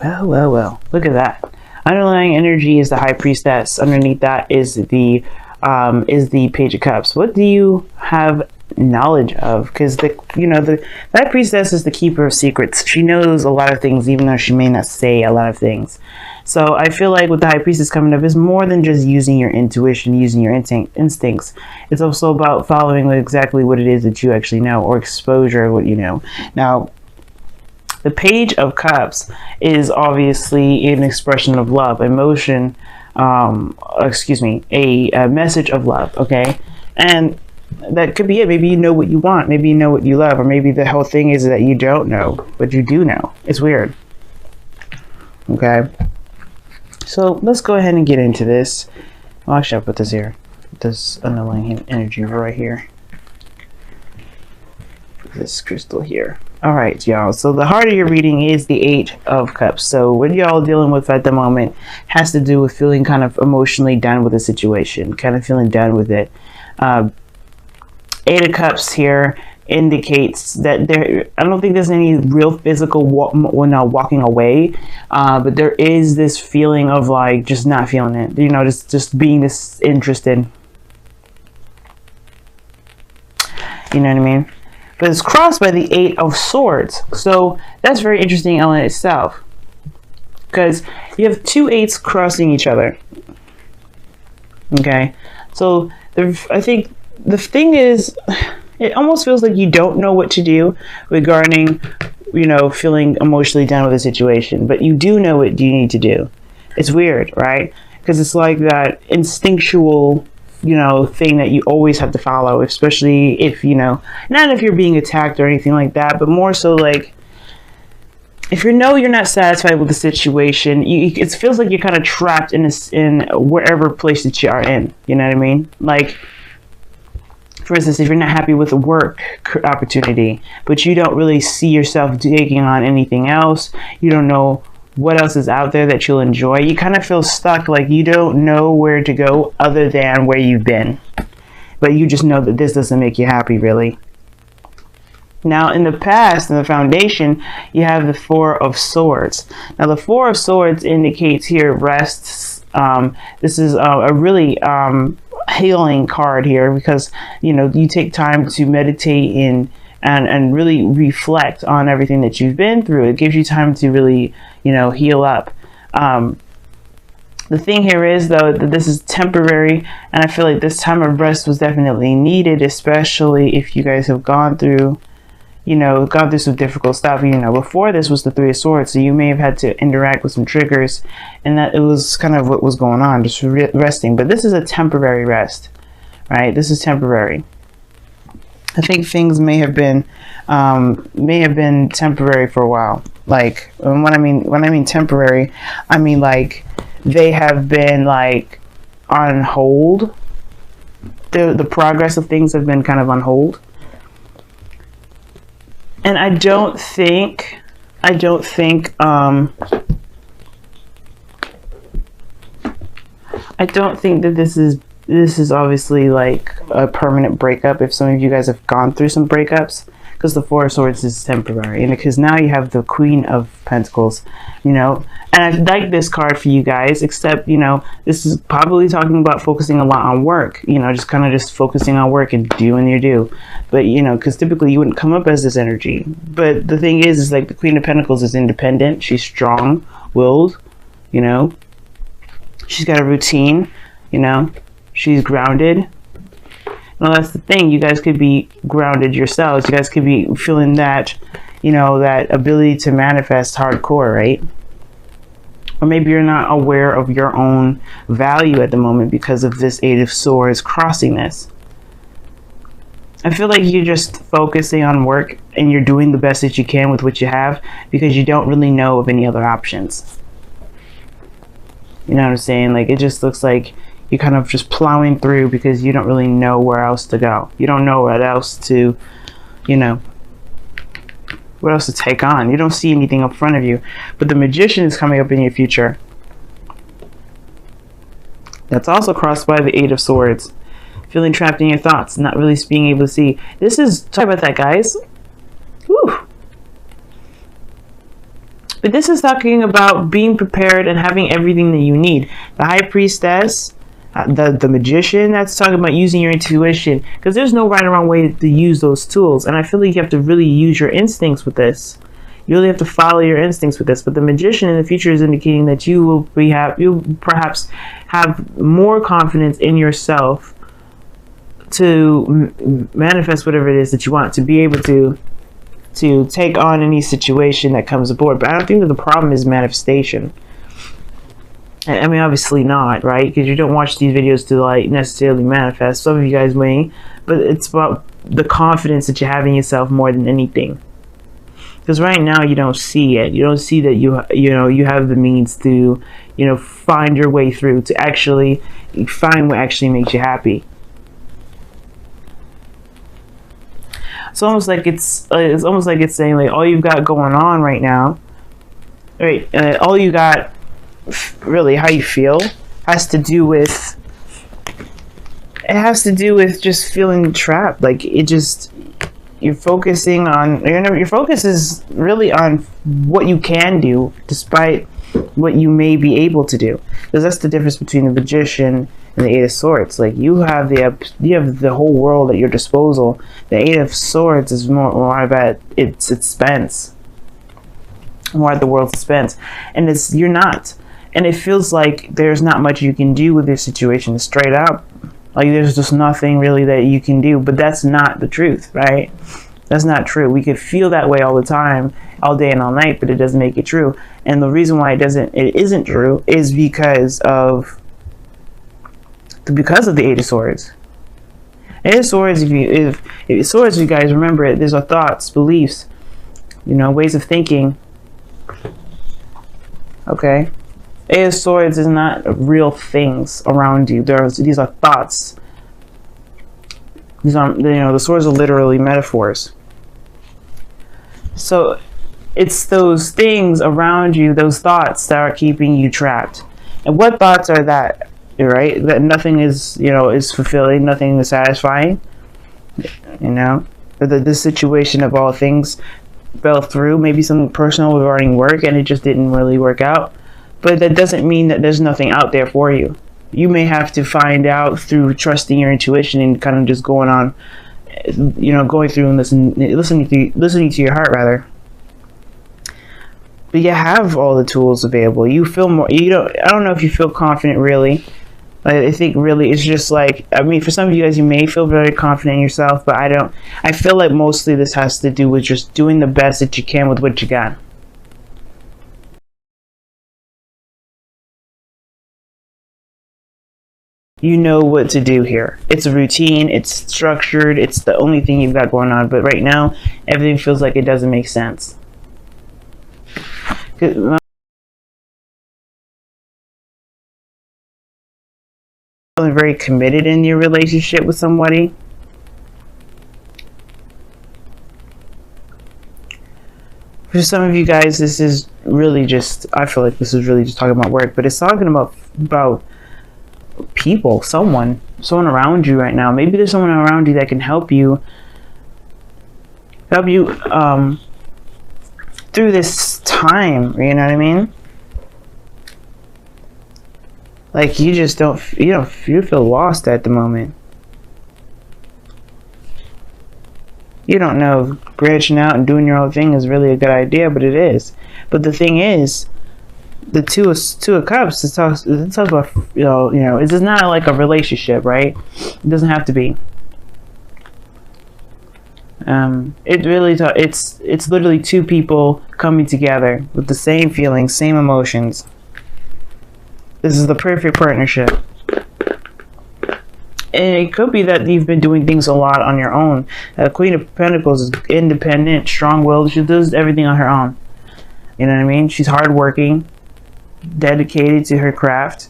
Well, well, well. Look at that. Underlying energy is the High Priestess. Underneath that is the Page of Cups. What do you have knowledge of? Because the High Priestess is the keeper of secrets. She knows a lot of things, even though she may not say a lot of things. So I feel like with the High Priestess coming up is more than just using your intuition, using your instincts. It's also about following exactly what it is that you actually know, or exposure of what you know. Now, the Page of Cups is obviously an expression of love, emotion, a message of love, okay? And that could be it. Maybe you know what you want, maybe you know what you love, or maybe the whole thing is that you don't know, but you do know. It's weird, okay? So let's go ahead and get into this. Well, actually, I'll put this here. This underlying energy right here. This crystal here. All right, y'all. So the heart of your reading is the 8 of Cups. So what y'all dealing with at the moment has to do with feeling kind of emotionally done with the situation, kind of feeling done with it. 8 of Cups here indicates that I don't think there's any real physical walking away, but there is this feeling of like just not feeling it, just being disinterested. You know what I mean? But it's crossed by the 8 of Swords, so that's very interesting in itself, because you have 2 8s crossing each other. Okay, so I think the thing is, it almost feels like you don't know what to do regarding, feeling emotionally down with a situation, but you do know what you need to do. It's weird, right? Because it's like that instinctual, thing that you always have to follow, especially if, not if you're being attacked or anything like that, but more so like, if you're not satisfied with the situation, it feels like you're kind of trapped in wherever place that you are in. You know what I mean? Like, for instance, if you're not happy with a work opportunity, but you don't really see yourself taking on anything else, you don't know what else is out there that you'll enjoy, you kind of feel stuck, like you don't know where to go other than where you've been. But you just know that this doesn't make you happy, really. Now, in the past, in the foundation, you have the 4 of Swords. Now, the 4 of Swords indicates here rests. This is a really healing card here, because you take time to meditate and really reflect on everything that you've been through. It gives you time to really heal up. The thing here is, though, that this is temporary, and I feel like this time of rest was definitely needed, especially if you guys have gone through some difficult stuff. Before this was the 3 of Swords, so you may have had to interact with some triggers, and that it was kind of what was going on, just resting. But this is a temporary rest, right? This is temporary. I think things may have been temporary for a while. Like, when I mean temporary, I mean like they have been like on hold. The progress of things have been kind of on hold. And I don't think that this is obviously like a permanent breakup, if some of you guys have gone through some breakups, because the 4 of Swords is temporary, and because now you have the Queen of Pentacles, and I like this card for you guys, except this is probably talking about focusing a lot on work, just focusing on work and doing your due. But because typically you wouldn't come up as this energy. But the thing is like the Queen of Pentacles is independent, she's strong-willed, she's got a routine, she's grounded. Well, that's the thing. You guys could be grounded yourselves. You guys could be feeling that, that ability to manifest hardcore, right? Or maybe you're not aware of your own value at the moment because of this 8 of Swords crossing this. I feel like you're just focusing on work and you're doing the best that you can with what you have, because you don't really know of any other options. You know what I'm saying? Like, it just looks like you're kind of just plowing through because you don't really know where else to go. You don't know what else to, what else to take on. You don't see anything up front of you. But the Magician is coming up in your future. That's also crossed by the 8 of Swords. Feeling trapped in your thoughts, not really being able to see. This is, sorry about that, guys. Whew. But this is talking about being prepared and having everything that you need. The high priestess, the magician, that's talking about using your intuition, because there's no right or wrong way to use those tools. And I feel like you have to really use your instincts with this. You really have to follow your instincts with this. But the magician in the future is indicating that you'll perhaps have more confidence in yourself to manifest whatever it is that you want, to be able to take on any situation that comes aboard. But I don't think that the problem is manifestation. I mean, obviously not, right? Because you don't watch these videos to like necessarily manifest. Some of you guys may, but it's about the confidence that you have in yourself more than anything. Because right now you don't see it. You don't see that you have the means to, find your way through, to actually find what actually makes you happy. It's almost like it's saying like all you've got going on right now, right? All you got, really, how you feel has to do with just feeling trapped. Like you're focusing on, your focus is really on what you can do despite what you may be able to do, because that's the difference between the magician and the Eight of Swords. Like you have the whole world at your disposal. The Eight of Swords is more at its expense, more at the world's expense, and you're not. And it feels like there's not much you can do with your situation, straight up. Like there's just nothing really that you can do. But that's not the truth, right? That's not true. We could feel that way all the time, all day and all night, but it doesn't make it true. And the reason why it isn't true is because of the Eight of Swords. Eight of Swords, if you guys remember it, there's our thoughts, beliefs, ways of thinking. Okay? Eight of Swords is not real things around you. These are thoughts. These are, the swords are literally metaphors. So it's those things around you, those thoughts, that are keeping you trapped. And what thoughts are that? Right? That nothing is, is fulfilling, nothing is satisfying. The situation of all things fell through. Maybe something personal regarding work, and it just didn't really work out. But that doesn't mean that there's nothing out there for you. You may have to find out through trusting your intuition and kind of just going on, going through and listening to your heart, rather. But you have all the tools available. You feel more. I don't know if you feel confident, really. I think really it's just like, for some of you guys, you may feel very confident in yourself, but I don't. I feel like mostly this has to do with just doing the best that you can with what you got. You know what to do here. It's a routine, it's structured, it's the only thing you've got going on. But right now, everything feels like it doesn't make sense. Feeling very committed in your relationship with somebody. For some of you guys, this is really just, I feel like this is really just talking about work, but it's talking about people, someone around you right now. Maybe there's someone around you that can help you through this time, you know what I mean? Like you just you feel lost at the moment. You don't know if branching out and doing your own thing is really a good idea, but it is. But the thing is, the two of cups, it talks about, it's just not like a relationship, right? It doesn't have to be. It really it's literally two people coming together with the same feelings, same emotions. This is the perfect partnership. And it could be that you've been doing things a lot on your own. Queen of Pentacles is independent, strong-willed. She does everything on her own. You know what I mean? She's hardworking, dedicated to her craft.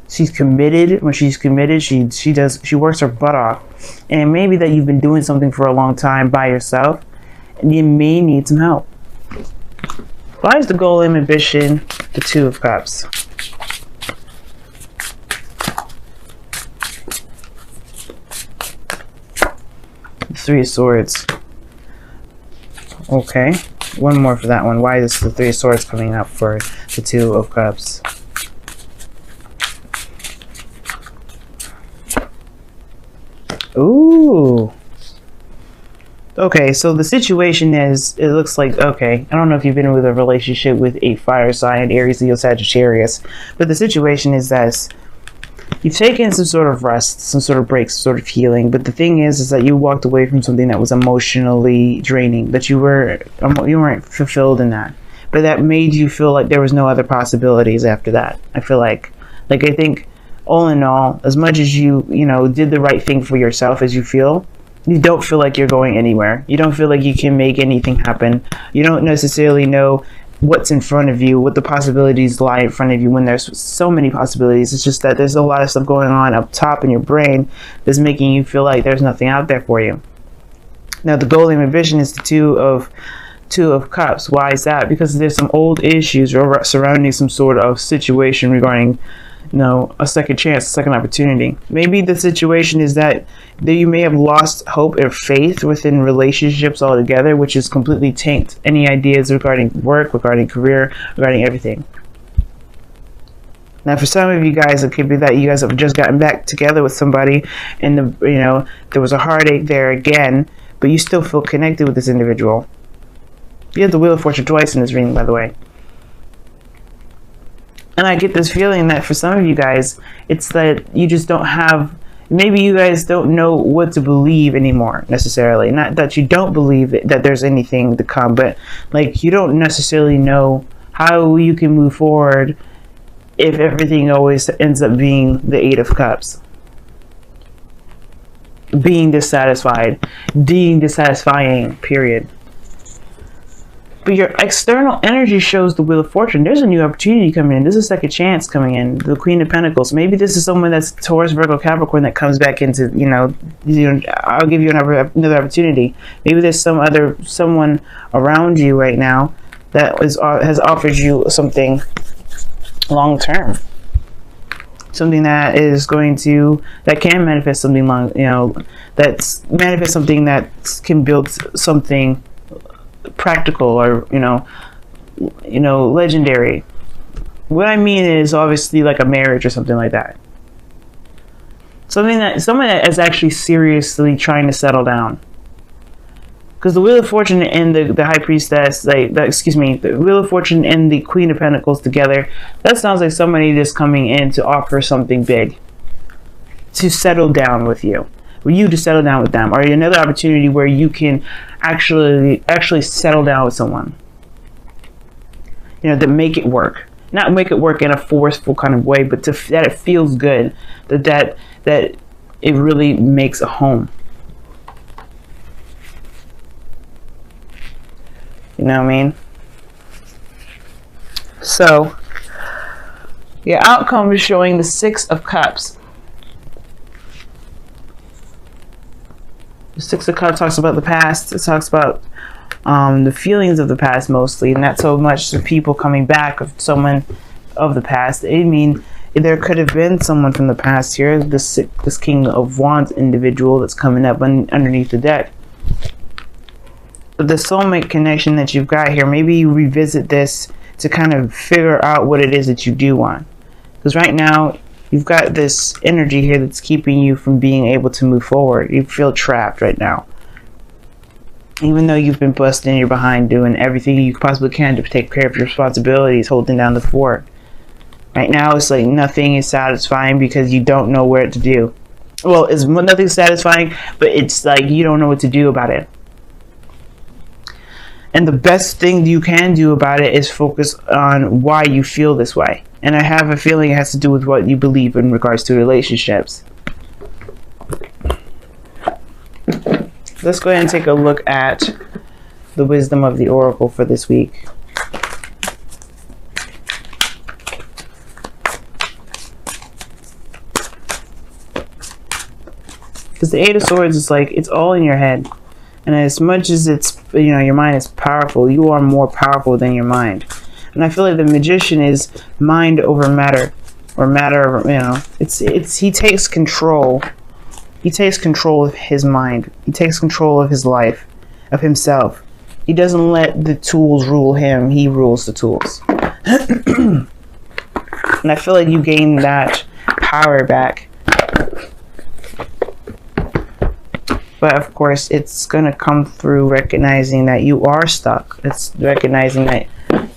She's committed. When she's committed, she works her butt off. And it may be that you've been doing something for a long time by yourself, and you may need some help. Why is the goal and ambition the Two of Cups? The Three of Swords. Okay. One more for that one. Why is the Three of Swords coming up for the Two of Cups? Ooh. Okay, so the situation is, it looks like, okay, I don't know if you've been with a relationship with a fire sign, Aries, Leo, Sagittarius, but the situation is that you've taken some sort of rest, some sort of break, some sort of healing, but the thing is that you walked away from something that was emotionally draining, that you weren't fulfilled in that, but that made you feel like there was no other possibilities after that. I feel like I think all in all, as much as you did the right thing for yourself, as you feel, you don't feel like you're going anywhere. You don't feel like you can make anything happen. You don't necessarily know what's in front of you, what the possibilities lie in front of you when there's so many possibilities. It's just that there's a lot of stuff going on up top in your brain that's making you feel like there's nothing out there for you. Now, the golden revision is the Two of Cups. Why is that? Because there's some old issues surrounding some sort of situation regarding a second chance, a second opportunity. Maybe the situation is that you may have lost hope or faith within relationships altogether, which is completely taint any ideas regarding work, regarding career, regarding everything. Now, for some of you guys, it could be that you guys have just gotten back together with somebody, and there was a heartache there again, but you still feel connected with this individual. You have the Wheel of Fortune twice in this reading, by the way. And I get this feeling that for some of you guys, it's that you just don't have, maybe you guys don't know what to believe anymore necessarily. Not that you don't believe that there's anything to come, but like you don't necessarily know how you can move forward if everything always ends up being the Eight of Cups. Being dissatisfied, being dissatisfying, period. But your external energy shows the Wheel of Fortune. There's a new opportunity coming in. There's a second chance coming in. The Queen of Pentacles. Maybe this is someone that's Taurus, Virgo, Capricorn that comes back into, I'll give you another opportunity. Maybe there's someone around you right now that has offered you something long term. Something that can manifest something manifest something that can build something practical or legendary. What I mean is obviously like a marriage or something like that. Someone that is actually seriously trying to settle down. Because the Wheel of Fortune and the High Priestess, the Wheel of Fortune and the Queen of Pentacles together, that sounds like somebody just coming in to offer something big, to settle down with you. For you to settle down with them, or another opportunity where you can actually settle down with someone, to make it work, not make it work in a forceful kind of way, but that it feels good, that it really makes a home. You know what I mean? So your outcome is showing the Six of Cups. The Six of Cups talks about the past. It talks about the feelings of the past mostly, not so much the people coming back of someone of the past. I mean, there could have been someone from the past here. This King of Wands individual that's coming up underneath the deck. But the soulmate connection that you've got here, maybe you revisit this to kind of figure out what it is that you do want. Because right now, you've got this energy here that's keeping you from being able to move forward. You feel trapped right now. Even though you've been busting your behind doing everything you possibly can to take care of your responsibilities, holding down the fort. Right now, it's like nothing is satisfying because you don't know where to do. Well, it's nothing satisfying, but it's like you don't know what to do about it. And the best thing you can do about it is focus on why you feel this way. And I have a feeling it has to do with what you believe in regards to relationships. Let's go ahead and take a look at the wisdom of the Oracle for this week. Because the Eight of Swords is like, it's all in your head. And as much as it's, your mind is powerful, you are more powerful than your mind. And I feel like the Magician is mind over matter, or matter over, he takes control. He takes control of his mind. He takes control of his life, of himself. He doesn't let the tools rule him. He rules the tools. And I feel like you gain that power back. But of course, it's going to come through recognizing that you are stuck. It's recognizing that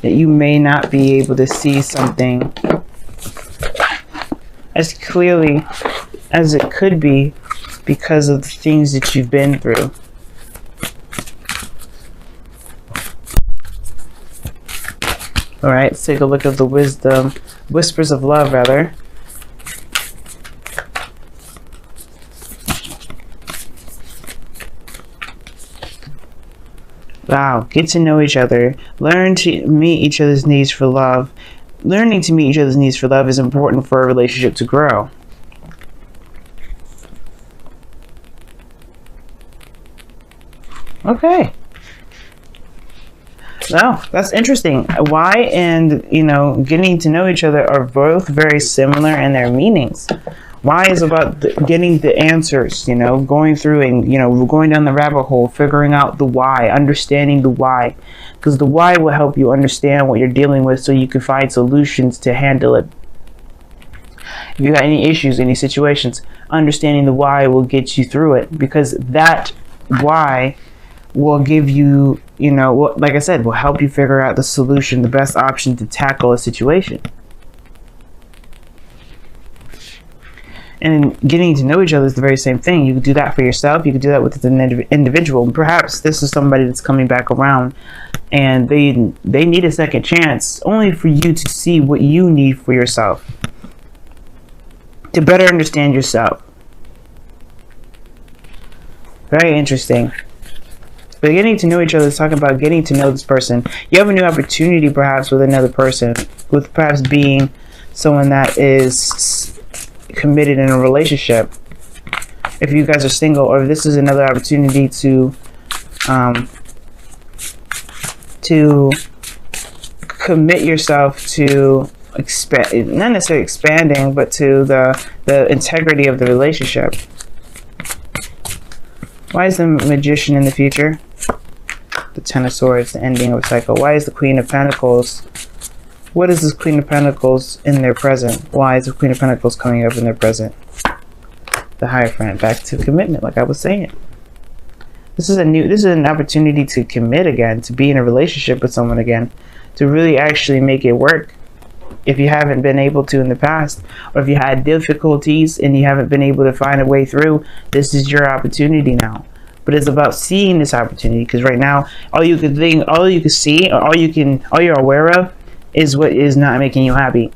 you may not be able to see something as clearly as it could be because of the things that you've been through. All right, let's take a look at the wisdom, whispers of love, rather. Wow, get to know each other. Learn to meet each other's needs for love. Learning to meet each other's needs for love is important for a relationship to grow. Okay. No, that's interesting. Why and, getting to know each other are both very similar in their meanings. Why is about getting the answers, going through and, going down the rabbit hole, figuring out the why, understanding the why. Because the why will help you understand what you're dealing with so you can find solutions to handle it. If you got any issues, any situations, understanding the why will get you through it. Because that why will give you, like I said, will help you figure out the solution, the best option to tackle a situation. And getting to know each other is the very same thing. You can do that for yourself. You can do that with an individual. Perhaps this is somebody that's coming back around and they need a second chance only for you to see what you need for yourself, to better understand yourself. Very interesting. But getting to know each other is talking about getting to know this person. You have a new opportunity perhaps with another person, with perhaps being someone that is committed in a relationship. If you guys are single, or if this is another opportunity to commit yourself to expand, not necessarily expanding, but to the integrity of the relationship. Why is the Magician in the future? The Ten of Swords, the ending of a cycle. Why is the Queen of Pentacles? What is this Queen of Pentacles in their present? Why is the Queen of Pentacles coming up in their present? The Hierophant, back to commitment, like I was saying. This is an opportunity to commit again, to be in a relationship with someone again, to really actually make it work. If you haven't been able to in the past, or if you had difficulties and you haven't been able to find a way through, this is your opportunity now. But it's about seeing this opportunity, because right now, all you can see, or all you're aware of, is what is not making you happy.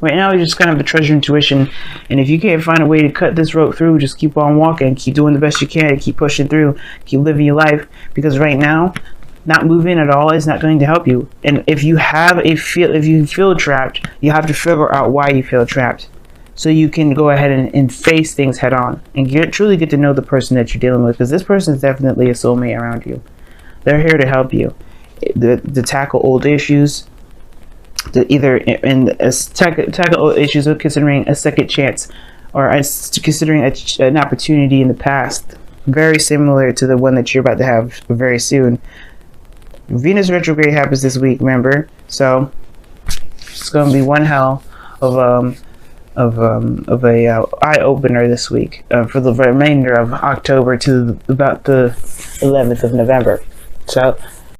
Right now, you're just kind of a treasure intuition, and if you can't find a way to cut this rope through, just keep on walking, keep doing the best you can, keep pushing through, keep living your life, because right now, not moving at all is not going to help you. And if you feel trapped, you have to figure out why you feel trapped, so you can go ahead and face things head on and truly get to know the person that you're dealing with, because this person is definitely a soulmate around you. They're here to help you, to tackle old issues, to either tackle old issues or considering a second chance, or considering an opportunity in the past, very similar to the one that you're about to have very soon. Venus retrograde happens this week, remember? So it's going to be one hell of a eye opener this week for the remainder of October to about the 11th of November. So